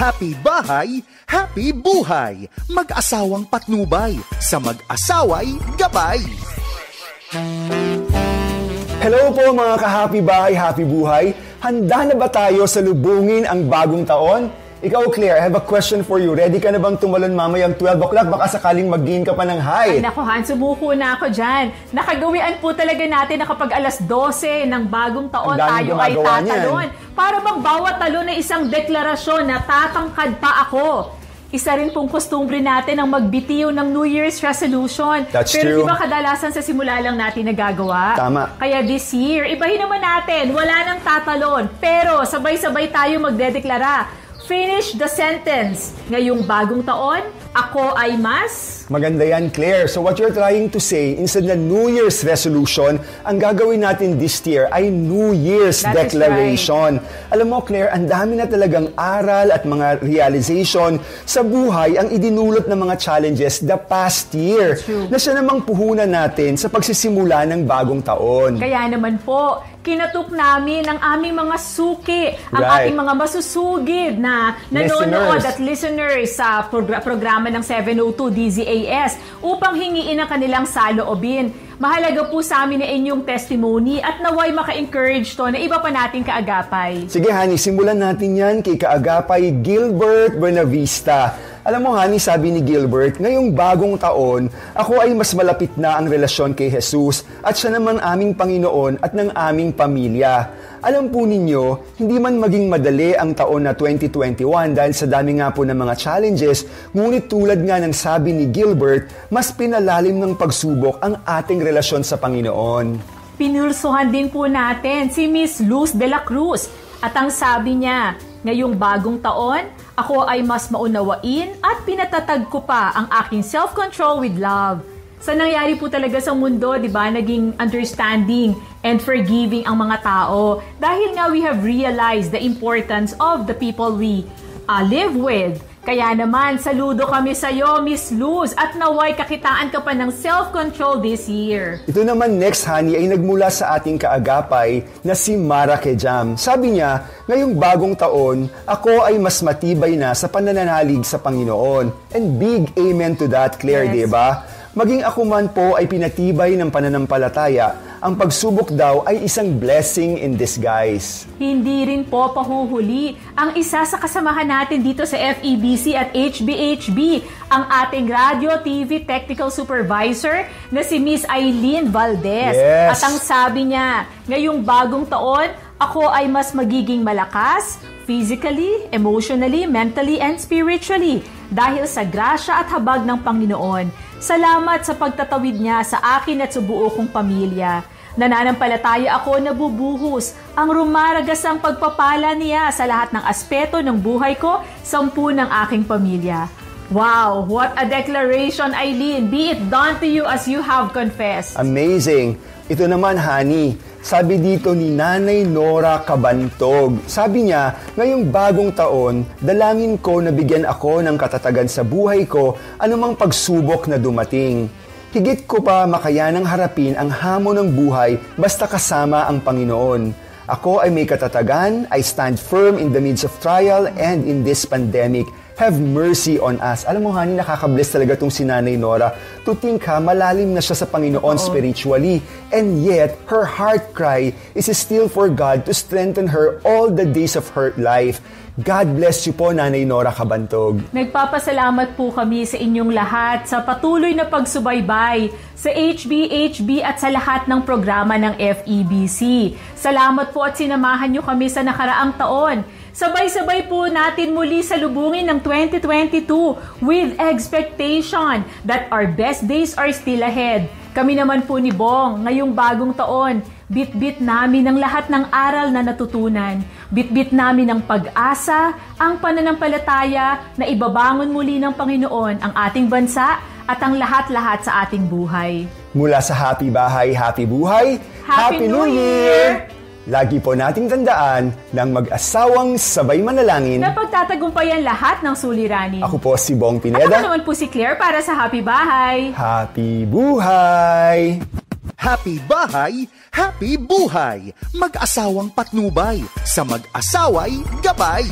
Happy bahay, happy buhay. Mag-asawang patnubay, sa mag-asaway gabay. Hello po mga ka-happy bahay, happy buhay. Handa na ba tayo salubungin ang bagong taon? Ikaw, Claire, I have a question for you. Ready ka na bang tumalon mamayang 12 o'clock? Baka sakaling mag-gain ka pa ng height. Ay, naku, Han, sumuko na ako dyan. Nakagawian po talaga natin na kapag alas 12 ng bagong taon tayo ay tatalon. Para bang bawat talon na isang deklarasyon na tatangkad pa ako. Isa rin pong kostumbre natin ang magbitiw ng New Year's resolution. That's Pero true. di ba kadalasan sa simula lang natin nagagawa? Tama. Kaya this year, ibahin naman natin, wala nang tatalon. Pero sabay-sabay tayo magdedeklara. Finish the sentence. Ngayong bagong taon, ako ay mas... Maganda yan, Claire. So what you're trying to say, instead na New Year's resolution, ang gagawin natin this year ay New Year's That declaration. Alam mo, Claire, ang dami na talagang aral at mga realization sa buhay ang idinulot ng mga challenges the past year. True. Na siya namang puhunan natin sa pagsisimula ng bagong taon. Kaya naman po, kinatok namin ang aming mga suki, ang Right. ating mga masusugid na nanonood Listeners. at listeners sa programa ng 702 DZAS upang hingiin ang kanilang saloobin. Mahalaga po sa amin na inyong testimony at naway maka-encourage to na iba pa nating kaagapay. Sige, Hani, simulan natin yan kay kaagapay Gilbert Buenavista. Alam mo, Hani, sabi ni Gilbert, ngayong bagong taon, ako ay mas malapit na ang relasyon kay Jesus at siya naman aming Panginoon at ng aming pamilya. Alam po ninyo, hindi man maging madali ang taon na 2021 dahil sa dami nga po ng mga challenges, ngunit tulad nga ng sabi ni Gilbert, mas pinalalim ng pagsubok ang ating relasyon sa Panginoon. Pinulsuhan din po natin si Miss Luz de la Cruz at ang sabi niya, ngayong bagong taon, ako ay mas maunawain at pinatatag ko pa ang aking self-control with love. Sa nangyari po talaga sa mundo, di ba, naging understanding and forgiving ang mga tao. Dahil nga we have realized the importance of the people we live with. Kaya naman, saludo kami sa iyo, Miss Luz, at naway kakitaan ka pa ng self-control this year. Ito naman next, Honey, ay nagmula sa ating kaagapay na si Mara Kejam. Sabi niya, ngayong bagong taon, ako ay mas matibay na sa panananalig sa Panginoon. And big amen to that, Claire, Yes. diba? Maging ako man po ay pinatibay ng pananampalataya, ang pagsubok daw ay isang blessing in disguise. Hindi rin po pahuhuli ang isa sa kasamahan natin dito sa FEBC at HBHB, ang ating Radio TV Technical Supervisor na si Miss Eileen Valdez. Yes. At ang sabi niya, ngayong bagong taon, ako ay mas magiging malakas, physically, emotionally, mentally, and spiritually dahil sa grasya at habag ng Panginoon. Salamat sa pagtatawid niya sa akin at sa buo kong pamilya. Nananampalataya ako na bubuhos ang rumaragasang pagpapala niya sa lahat ng aspeto ng buhay ko, 10 ng aking pamilya. Wow, what a declaration, Eileen. Be it done to you as you have confessed. Amazing! Ito naman, Honey, sabi dito ni Nanay Nora Cabantog. Sabi niya, ngayong bagong taon, dalangin ko na bigyan ako ng katatagan sa buhay ko anumang pagsubok na dumating. Higit ko pa makayanang harapin ang hamon ng buhay basta kasama ang Panginoon. Ako ay may katatagan, I stand firm in the midst of trial and in this pandemic. Have mercy on us. Alam mo, Honey, nakaka-bless talaga itong si Nanay Nora. To think ha, malalim na siya sa Panginoon spiritually. And yet, her heart cry is still for God to strengthen her all the days of her life. God bless you po, Nanay Nora Cabantog. Nagpapasalamat po kami sa inyong lahat sa patuloy na pagsubaybay sa HBHB at sa lahat ng programa ng FEBC. Salamat po at sinamahan niyo kami sa nakaraang taon. Sabay-sabay po natin muli salubungin ng 2022 with expectation that our best days are still ahead. Kami naman po ni Bong, ngayong bagong taon, bit-bit namin ang lahat ng aral na natutunan. Bit-bit namin ang pag-asa, ang pananampalataya na ibabangon muli ng Panginoon ang ating bansa at ang lahat-lahat sa ating buhay. Mula sa Happy Bahay, Happy Buhay, Happy New Year! Lagi po nating tandaan ng mag-asawang sabay manalangin. Na pagtatagumpayan lahat ng suliranin. Ako po si Bong At Pineda. ako naman po si Claire para sa Happy Bahay. Happy Buhay! Happy bahay, happy buhay. Mag-asawang patnubay, sa mag-asaway gabay.